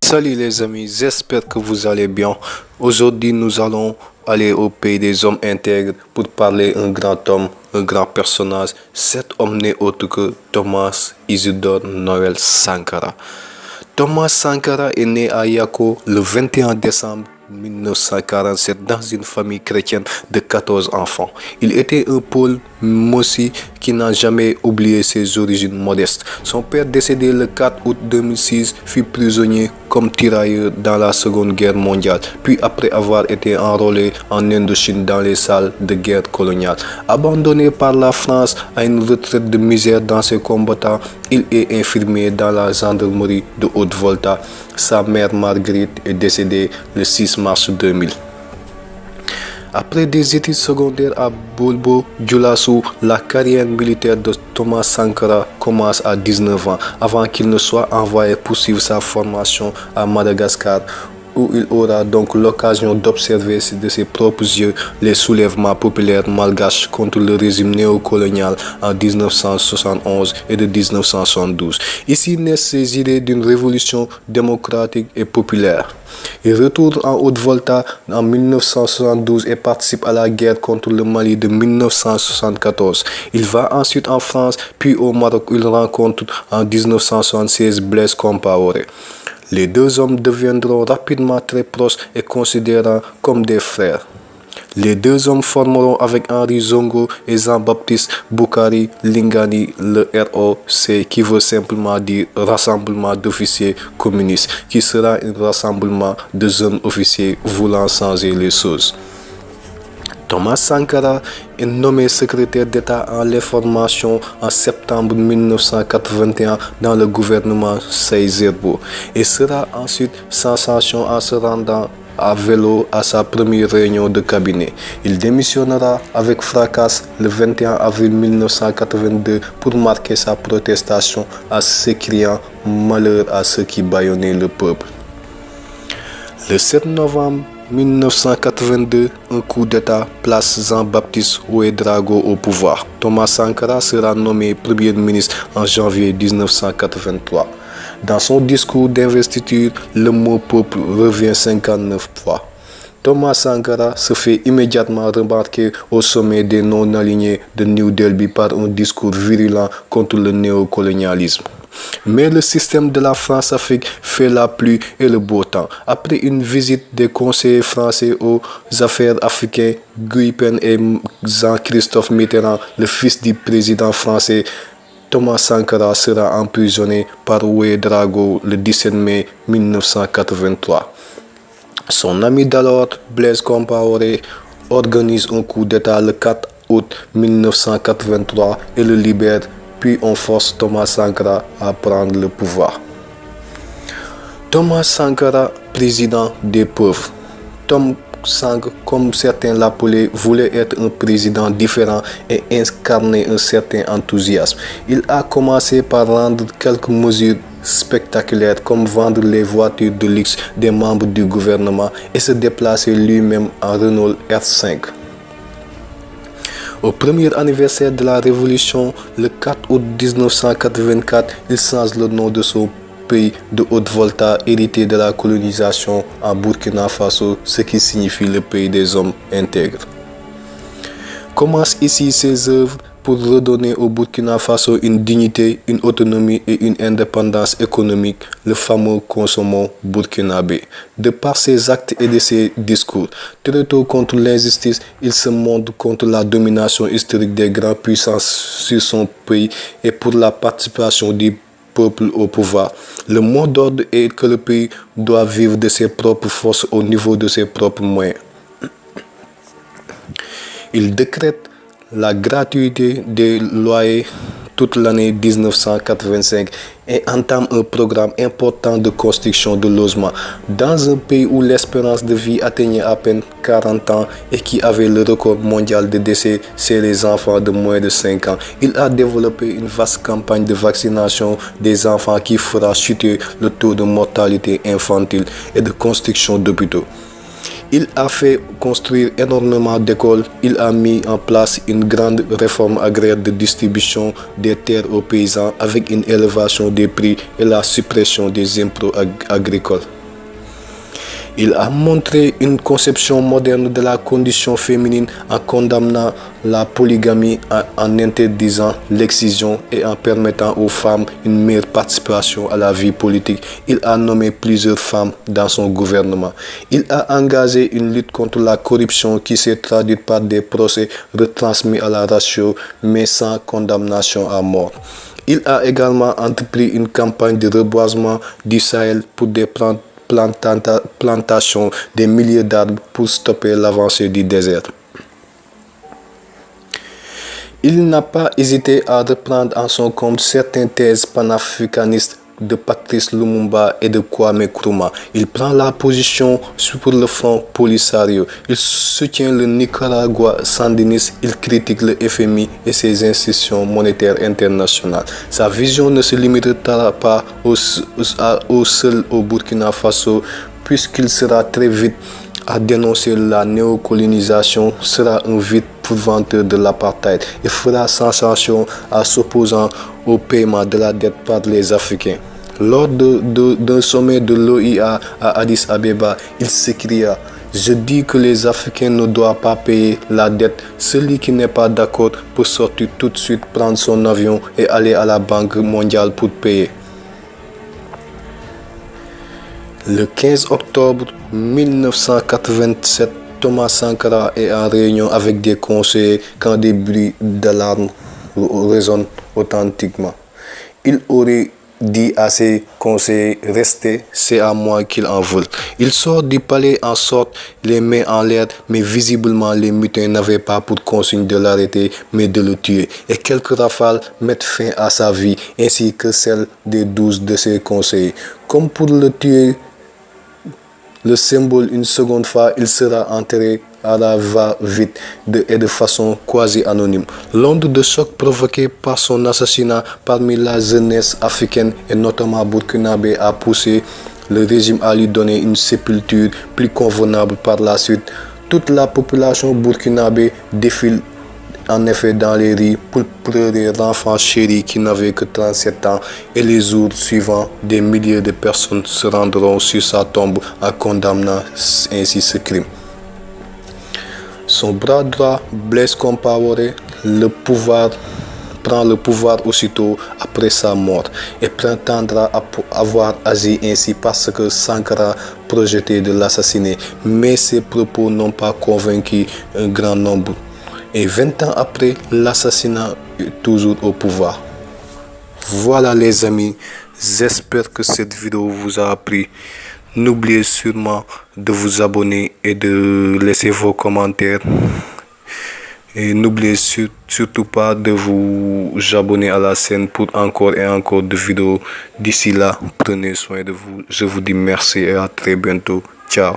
Salut les amis, j'espère que vous allez bien. Aujourd'hui, nous allons aller au pays des hommes intègres pour parler d'un grand homme, un grand personnage. Cet homme n'est autre que Thomas Isidore Noël Sankara. Thomas Sankara est né à Yako le 21 décembre 1947 dans une famille chrétienne de 14 enfants. Il était un Paul Mossi qui n'a jamais oublié ses origines modestes. Son père, décédé le 4 août 2006, fut prisonnier comme tirailleur dans la Seconde Guerre mondiale, puis après avoir été enrôlé en Indochine dans les salles de guerre coloniale. Abandonné par la France à une retraite de misère dans ses combattants, il est infirmier dans la gendarmerie de Haute-Volta. Sa mère Marguerite est décédée le 6 mars 2000. Après des études secondaires à Bulbo Dioulasso, la carrière militaire de Thomas Sankara commence à 19 ans, avant qu'il ne soit envoyé poursuivre sa formation à Madagascar, où il aura donc l'occasion d'observer de ses propres yeux les soulèvements populaires malgaches contre le régime néocolonial en 1971 et de 1972. Ici naissent ses idées d'une révolution démocratique et populaire. Il retourne en Haute-Volta en 1972 et participe à la guerre contre le Mali de 1974. Il va ensuite en France, puis au Maroc où il rencontre en 1976 Blaise Compaoré. Les deux hommes deviendront rapidement très proches et considérés comme des frères. Les deux hommes formeront avec Henri Zongo et Jean-Baptiste Boukari Lingani le ROC, qui veut simplement dire Rassemblement d'officiers communistes, qui sera un rassemblement de jeunes officiers voulant changer les choses. Thomas Sankara est nommé secrétaire d'État en l'information en septembre 1981 dans le gouvernement Seizerbo et sera ensuite sensation en se rendant à vélo à sa première réunion de cabinet. Il démissionnera avec fracas le 21 avril 1982 pour marquer sa protestation en s'écriant « Malheur à ceux qui bâillonnaient le peuple ». Le 7 novembre 1982, un coup d'État place Jean-Baptiste Ouédraogo au pouvoir. Thomas Sankara sera nommé Premier ministre en janvier 1983. Dans son discours d'investiture, le mot peuple revient 59 fois. Thomas Sankara se fait immédiatement remarquer au sommet des non-alignés de New Delhi par un discours virulent contre le néocolonialisme. Mais le système de la France-Afrique fait la pluie et le beau temps. Après une visite des conseillers français aux affaires africaines, Guy Pen et Jean-Christophe Mitterrand, le fils du président français, Thomas Sankara sera emprisonné par Ouédraogo le 17 mai 1983. Son ami d'alors, Blaise Compaoré, organise un coup d'État le 4 août 1983 et le libère, puis on force Thomas Sankara à prendre le pouvoir. Thomas Sankara, président des pauvres. Tom Sankara, comme certains l'appelaient, voulait être un président différent et incarner un certain enthousiasme. Il a commencé par rendre quelques mesures spectaculaires comme vendre les voitures de luxe des membres du gouvernement et se déplacer lui-même en Renault R5. Au premier anniversaire de la Révolution, le 4 août 1984, il change le nom de son pays de Haute-Volta, hérité de la colonisation, en Burkina Faso, ce qui signifie le pays des hommes intègres. Commence ici ses œuvres pour redonner au Burkina Faso une dignité, une autonomie et une indépendance économique, le fameux consommant burkinabé. De par ses actes et de ses discours, très tôt contre l'injustice, il se montre contre la domination historique des grandes puissances sur son pays et pour la participation du peuple au pouvoir. Le mot d'ordre est que le pays doit vivre de ses propres forces au niveau de ses propres moyens. Il décrète la gratuité des loyers toute l'année 1985 et entame un programme important de construction de logements dans un pays où l'espérance de vie atteignait à peine 40 ans et qui avait le record mondial de décès chez les enfants de moins de 5 ans. Il a développé une vaste campagne de vaccination des enfants qui fera chuter le taux de mortalité infantile et de construction d'hôpitaux. Il a fait construire énormément d'écoles. Il a mis en place une grande réforme agraire de distribution des terres aux paysans avec une élévation des prix et la suppression des impôts agricoles. Il a montré une conception moderne de la condition féminine en condamnant la polygamie, en interdisant l'excision et en permettant aux femmes une meilleure participation à la vie politique. Il a nommé plusieurs femmes dans son gouvernement. Il a engagé une lutte contre la corruption qui s'est traduite par des procès retransmis à la ratio mais sans condamnation à mort. Il a également entrepris une campagne de reboisement du Sahel pour des plantations des milliers d'arbres pour stopper l'avancée du désert. Il n'a pas hésité à reprendre en son compte certaines thèses panafricanistes de Patrice Lumumba et de Kwame Nkrumah. Il prend la position sur le front Polisario. Il soutient le Nicaragua sandiniste. Il critique le FMI et ses institutions monétaires internationales. Sa vision ne se limitera pas au Burkina Faso, puisqu'il sera très vite à dénoncer la néocolonisation, sera un vide pourvoyeur de l'apartheid et fera sensation en s'opposant au paiement de la dette par les Africains. Lors d'un sommet de l'OIA à Addis Abeba, il s'écria: je dis que les Africains ne doivent pas payer la dette. Celui qui n'est pas d'accord peut sortir tout de suite, prendre son avion et aller à la Banque mondiale pour payer. Le 15 octobre 1987, Thomas Sankara est en réunion avec des conseillers quand des bruits d'alarme résonnent authentiquement. Il aurait dit à ses conseillers: restez, c'est à moi qu'ils en veulent. Il sort du palais en sorte, les mains en l'air, mais visiblement les mutins n'avaient pas pour consigne de l'arrêter, mais de le tuer. Et quelques rafales mettent fin à sa vie, ainsi que celle des 12 de ses conseillers. Comme pour le tuer, le symbole une seconde fois, il sera enterré à la va-vite et de façon quasi anonyme. L'onde de choc provoquée par son assassinat parmi la jeunesse africaine et notamment burkinabé a poussé le régime à lui donner une sépulture plus convenable par la suite. Toute la population burkinabé défile en effet dans les rues pour pleurer l'enfant chéri qui n'avait que 37 ans, et les jours suivants, des milliers de personnes se rendront sur sa tombe en condamnant ainsi ce crime. Son bras droit, Blaise Compaoré, prend le pouvoir aussitôt après sa mort et prétendra avoir agi ainsi parce que Sankara projetait de l'assassiner, mais ses propos n'ont pas convaincu un grand nombre. Et 20 ans après, l'assassinat est toujours au pouvoir. Voilà les amis, j'espère que cette vidéo vous a appris. N'oubliez sûrement de vous abonner et de laisser vos commentaires. Et n'oubliez surtout pas de vous abonner à la chaîne pour encore et encore de vidéos. D'ici là, prenez soin de vous. Je vous dis merci et à très bientôt. Ciao.